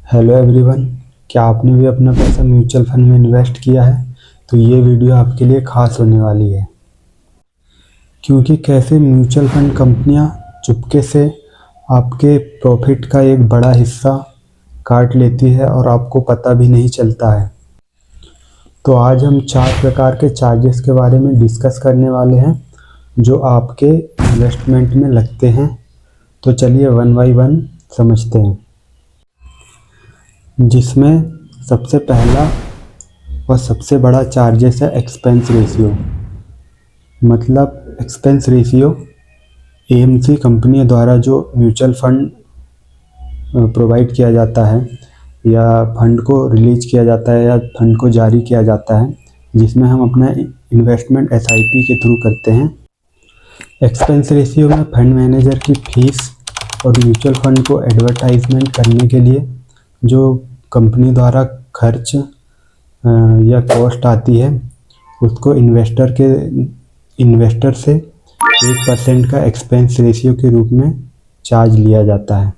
Hello everyone, क्या आपने भी अपना पैसा म्यूचुअल फंड में इन्वेस्ट किया है? तो ये वीडियो आपके लिए खास होने वाली है, क्योंकि कैसे म्यूचुअल फंड कंपनियां चुपके से आपके प्रॉफिट का एक बड़ा हिस्सा काट लेती है और आपको पता भी नहीं चलता है। तो आज हम 4 प्रकार के चार्जेस के बारे में डिस्कस करने वाले हैं जो आपके इन्वेस्टमेंट में लगते हैं। तो चलिए वन बाय वन समझते हैं, जिसमें सबसे पहला और सबसे बड़ा चार्जेस है एक्सपेंस रेशियो। मतलब एक्सपेंस रेशियो एएमसी कंपनी द्वारा जो म्यूचुअल फंड प्रोवाइड किया जाता है या फंड को रिलीज किया जाता है या फंड को जारी किया जाता है, जिसमें हम अपना इन्वेस्टमेंट एसआईपी के थ्रू करते हैं। एक्सपेंस रेशियो में फंड मैनेजर की फीस और म्यूचुअल फंड को एडवर्टाइजमेंट करने के लिए जो कंपनी द्वारा खर्च या कॉस्ट आती है, उसको इन्वेस्टर से 1% का एक्सपेंस रेशियो के रूप में चार्ज लिया जाता है।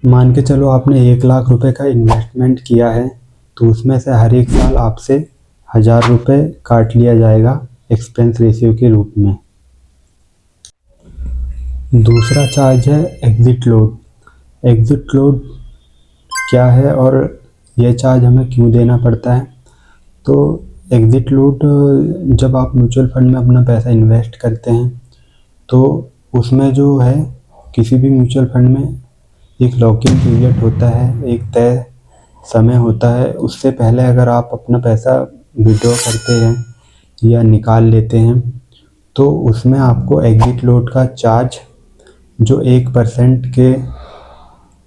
मान के चलो आपने 1 लाख रुपए का इन्वेस्टमेंट किया है, तो उसमें से हर एक साल आपसे 1000 रुपये काट लिया जाएगा एक्सपेंस रेशियो के रूप में। दूसरा चार्ज है एग्जिट लोड। एग्जिट लोड क्या है और यह चार्ज हमें क्यों देना पड़ता है? तो एग्जिट लोड, जब आप म्यूचुअल फंड में अपना पैसा इन्वेस्ट करते हैं तो उसमें जो है किसी भी म्यूचुअल फंड में एक लॉक-इन पीरियड होता है, एक तय समय होता है। उससे पहले अगर आप अपना पैसा विड्रॉ करते हैं या निकाल लेते हैं तो उसमें आपको एग्जिट लोड का चार्ज जो 1% के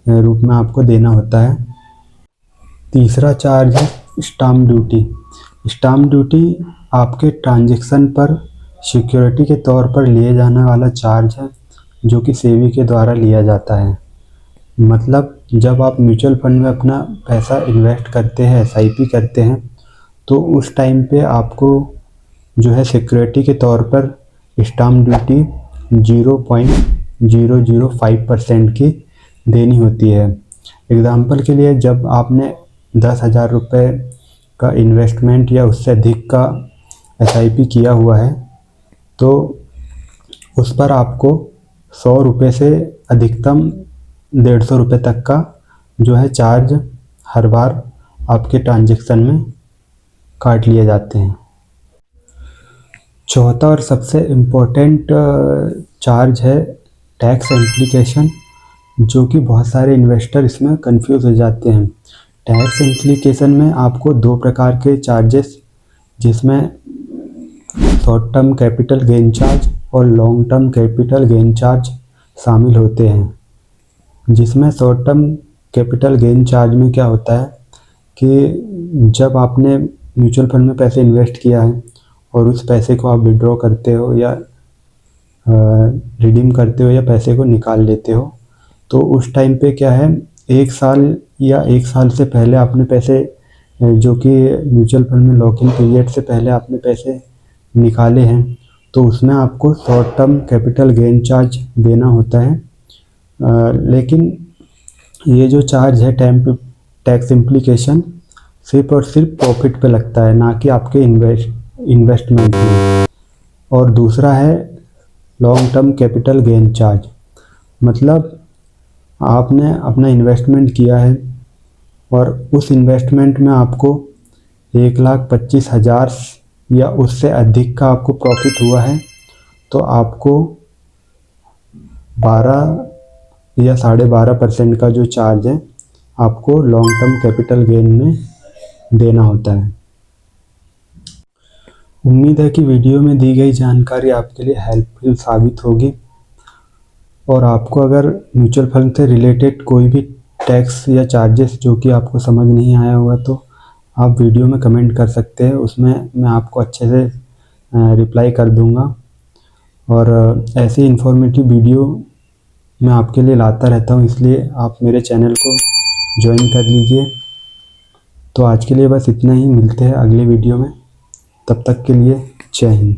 रूप में आपको देना होता है। तीसरा चार्ज है स्टाम्प ड्यूटी। स्टाम्प ड्यूटी आपके ट्रांजैक्शन पर सिक्योरिटी के तौर पर लिए जाने वाला चार्ज है, जो कि सेबी के द्वारा लिया जाता है। मतलब जब आप म्यूचुअल फंड में अपना पैसा इन्वेस्ट करते हैं, एसआईपी करते हैं, तो उस टाइम पे आपको जो है सिक्योरिटी के तौर पर स्टाम्प ड्यूटी 0.005% की देनी होती है। एग्जाम्पल के लिए, जब आपने 10,000 रुपये का इन्वेस्टमेंट या उससे अधिक का एसआईपी किया हुआ है, तो उस पर आपको 100 रुपये से अधिकतम 150 रुपये तक का जो है चार्ज हर बार आपके ट्रांजैक्शन में काट लिए जाते हैं। चौथा और सबसे इम्पोर्टेंट चार्ज है टैक्स इम्प्लीकेशन, जो कि बहुत सारे इन्वेस्टर इसमें कंफ्यूज हो जाते हैं। टैक्स इम्प्लीकेशन में आपको 2 प्रकार के चार्जेस, जिसमें short term capital gain charge और long term capital gain charge शामिल होते हैं। जिसमें short term capital gain charge में क्या होता है कि जब आपने म्यूचुअल फंड में पैसे इन्वेस्ट किया है और उस पैसे को आप विड्रॉ करते हो या रिडीम करते हो या पैसे को निकाल लेते हो, तो उस टाइम पे क्या है, 1 साल या 1 साल से पहले आपने पैसे जो कि म्यूचुअल फंड में लॉक इन पीरियड से पहले आपने पैसे निकाले हैं, तो उसमें आपको short term capital gain charge देना होता है। लेकिन ये जो चार्ज है टैक्स इम्प्लीकेशन सिर्फ और सिर्फ प्रॉफिट पे लगता है, ना कि आपके इन्वेस्टमेंट में। और दूसरा है long term capital gain charge. मतलब आपने अपना इन्वेस्टमेंट किया है और उस इन्वेस्टमेंट में आपको 1,25,000 या उससे अधिक का आपको प्रॉफिट हुआ है, तो आपको 12 या 12.5% का जो चार्ज है आपको लॉन्ग टर्म कैपिटल गेन में देना होता है। उम्मीद है कि वीडियो में दी गई जानकारी आपके लिए हेल्पफुल साबित होगी। और आपको अगर म्यूचुअल फंड से रिलेटेड कोई भी टैक्स या चार्जेस जो कि आपको समझ नहीं आया हुआ, तो आप वीडियो में कमेंट कर सकते हैं, उसमें मैं आपको अच्छे से रिप्लाई कर दूंगा। और ऐसी इन्फॉर्मेटिव वीडियो मैं आपके लिए लाता रहता हूं, इसलिए आप मेरे चैनल को ज्वाइन कर लीजिए। तो आज के लिए बस इतना ही, मिलते हैं अगले वीडियो में। तब तक के लिए जय हिंद।